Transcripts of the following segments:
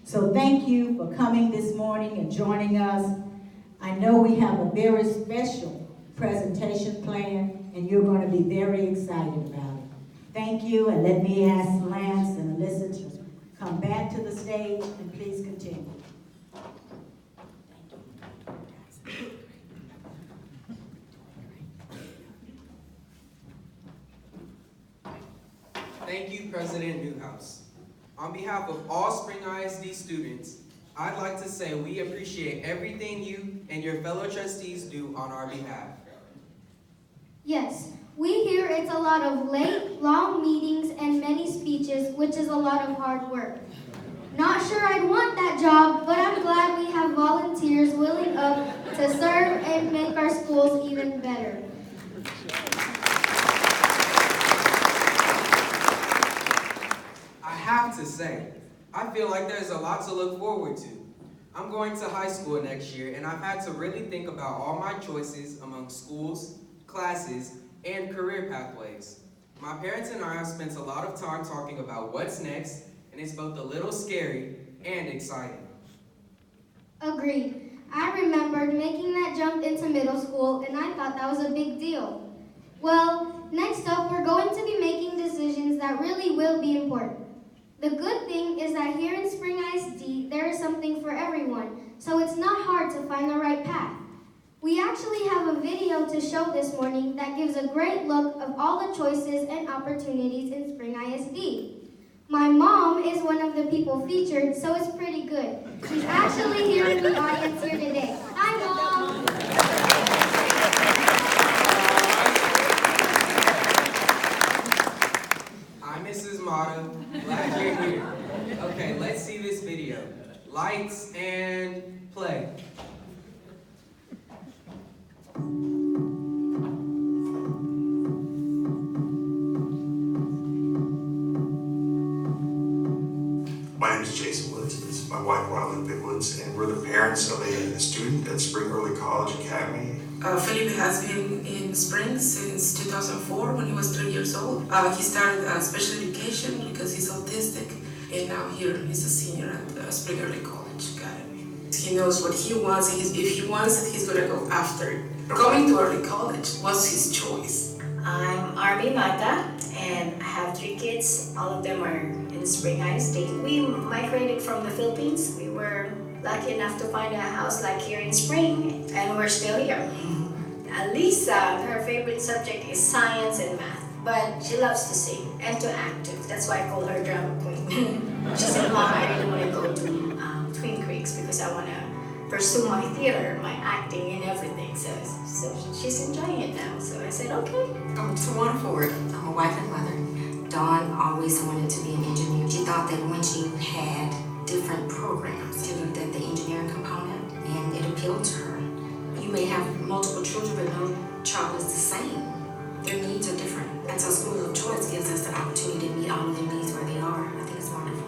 So thank you for coming this morning and joining us. I know we have a very special presentation planned, and you're going to be very excited about it. Thank you, and let me ask Lance and Alyssa to come back to the stage, and please continue. Thank you, President Newhouse. On behalf of all Spring ISD students, I'd like to say we appreciate everything you and your fellow trustees do on our behalf. Yes, we hear it's a lot of late, long meetings and many speeches, which is a lot of hard work. Not sure I'd want that job, but I'm glad we have volunteers willing up to serve and make our schools even better. I have to say, I feel like there's a lot to look forward to. I'm going to high school next year, and I've had to really think about all my choices among schools, classes, and career pathways. My parents and I have spent a lot of time talking about what's next, and it's both a little scary and exciting. Agreed. I remembered making that jump into middle school, and I thought that was a big deal. Well, next up, we're going to be making decisions that really will be important. The good thing is that here in Spring ISD, there is something for everyone, so it's not hard to find the right path. We actually have a video to show this morning that gives a great look of all the choices and opportunities in Spring ISD. My mom is one of the people featured, so it's pretty good. She's actually here in the audience here today. Hi, Mom! Hi, Mrs. Motto. Glad you're here. Okay, let's see this video. Lights and play. My name is Jason Woods. This is my wife, Guadalupe Woods, and we're the parents of a student at Spring Early College Academy. Felipe has been in Spring since 2004 when he was 3 years old. He started special education because he's autistic, and now here he's a senior at Spring Early College Academy. He knows what he wants, and if he wants it, he's gonna go after it. Coming to early college was his choice. I'm Army Mata, and I have 3 kids. All of them are in Spring ISD. We migrated from the Philippines. We were lucky enough to find a house like here in Spring, and we're still here. Lisa, her favorite subject is science and math, but she loves to sing and to act too. That's why I call her drama queen. She said, Mom, I really want to go to Twin Creeks because I want to pursue my theater, my acting and everything. So she's enjoying it now. So I said, okay. I'm Tawana Ford. I'm a wife and mother. Dawn always wanted to be an engineer. She thought that when she had different programs, she looked at the engineering component and it appealed to her. You may have multiple children, but no child is the same. Their needs are different. And so School of Choice gives us the opportunity to meet all of their needs where they are. I think it's wonderful.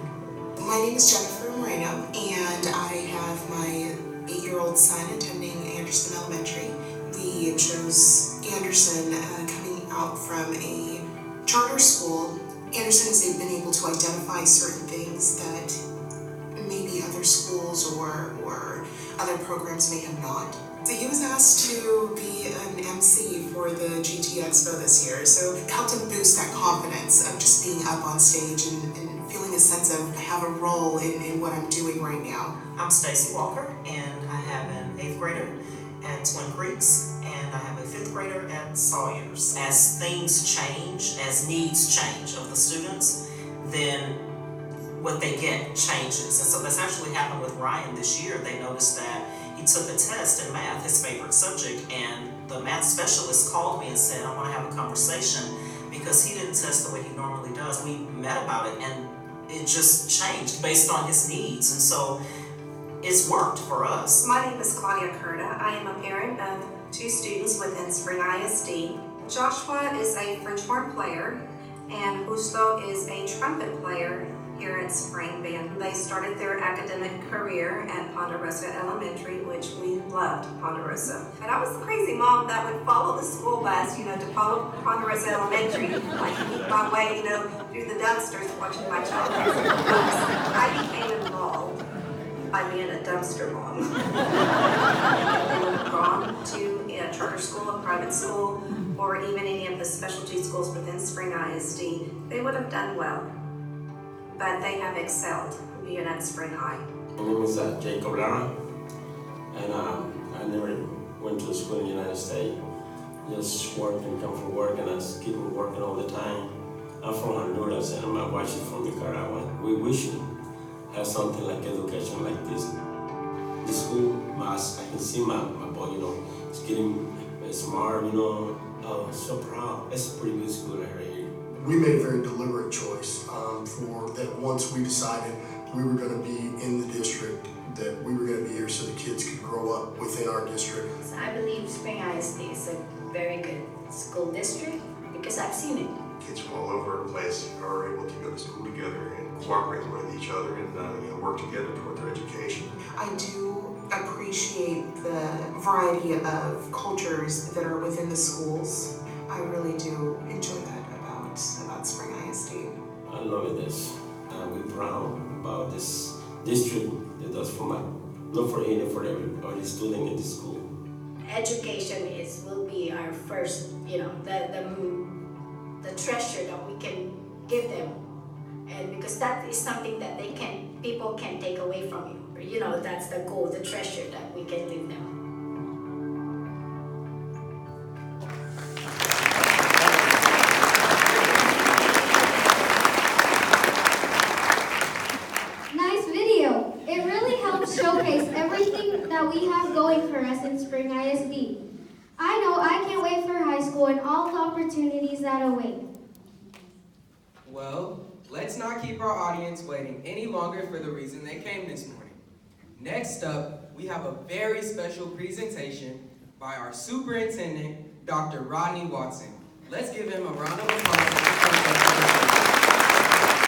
My name is Jennifer Moreno, and I have my 8-year-old son attending Anderson Elementary. We chose Anderson coming out from a charter school. Anderson has been able to identify certain things that maybe other schools or other programs may have not. So he was asked to be an MC for the GT Expo this year, so it helped him boost that confidence of just being up on stage and feeling a sense of I have a role in what I'm doing right now. I'm Stacy Walker, and I have an 8th grader at Twin Creeks, and I have a 5th grader at Sawyers. As things change, as needs change of the students, then what they get changes. And so that's actually happened with Ryan this year. They noticed that he took a test in math, his favorite subject, and the math specialist called me and said, I want to have a conversation because he didn't test the way he normally does. We met about it and it just changed based on his needs. And so it's worked for us. My name is Claudia Curta. I am a parent of 2 students within Spring ISD. Joshua is a French horn player and Justo is a trumpet player here at Spring Band. They started their academic career at Ponderosa Elementary, which we loved Ponderosa. And I was the crazy mom that would follow the school bus, to follow Ponderosa Elementary, like eat my way, through the dumpsters watching my child. I became involved being a dumpster mom. If they would have gone to a charter school, a private school, or even any of the specialty schools within Spring ISD, they would have done well. But they have excelled being at Spring High. My name is Jacob Lara, and I never went to school in the United States. Just work and come from work, and I just keep working all the time. I'm from Honduras, and my wife is from Nicaragua. We wish to have something like education like this. The school, I can see my boy, it's getting smart, so proud. It's a pretty good school right here. We made a very deliberate choice for that. Once we decided we were going to be in the district, that we were going to be here so the kids could grow up within our district. I believe Spring ISD is a very good school district because I've seen it. Kids from all over the place are able to go to school together and cooperate with each other and work together toward their education. I do appreciate the variety of cultures that are within the schools. I really do enjoy that about Spring ISD. I love this. We're proud about this district that does not for any, for every student in the school. Education will be our first, the treasure that we can give them, and because that is something that people can take away from you. That's the goal, the treasure that we can leave them. Nice video. It really helps showcase everything that we have going for us in Spring ISD. I know I can't wait for high school and all the opportunities that await. Well, let's not keep our audience waiting any longer for the reason they came this morning. Next up, we have a very special presentation by our superintendent, Dr. Rodney Watson. Let's give him a round of applause.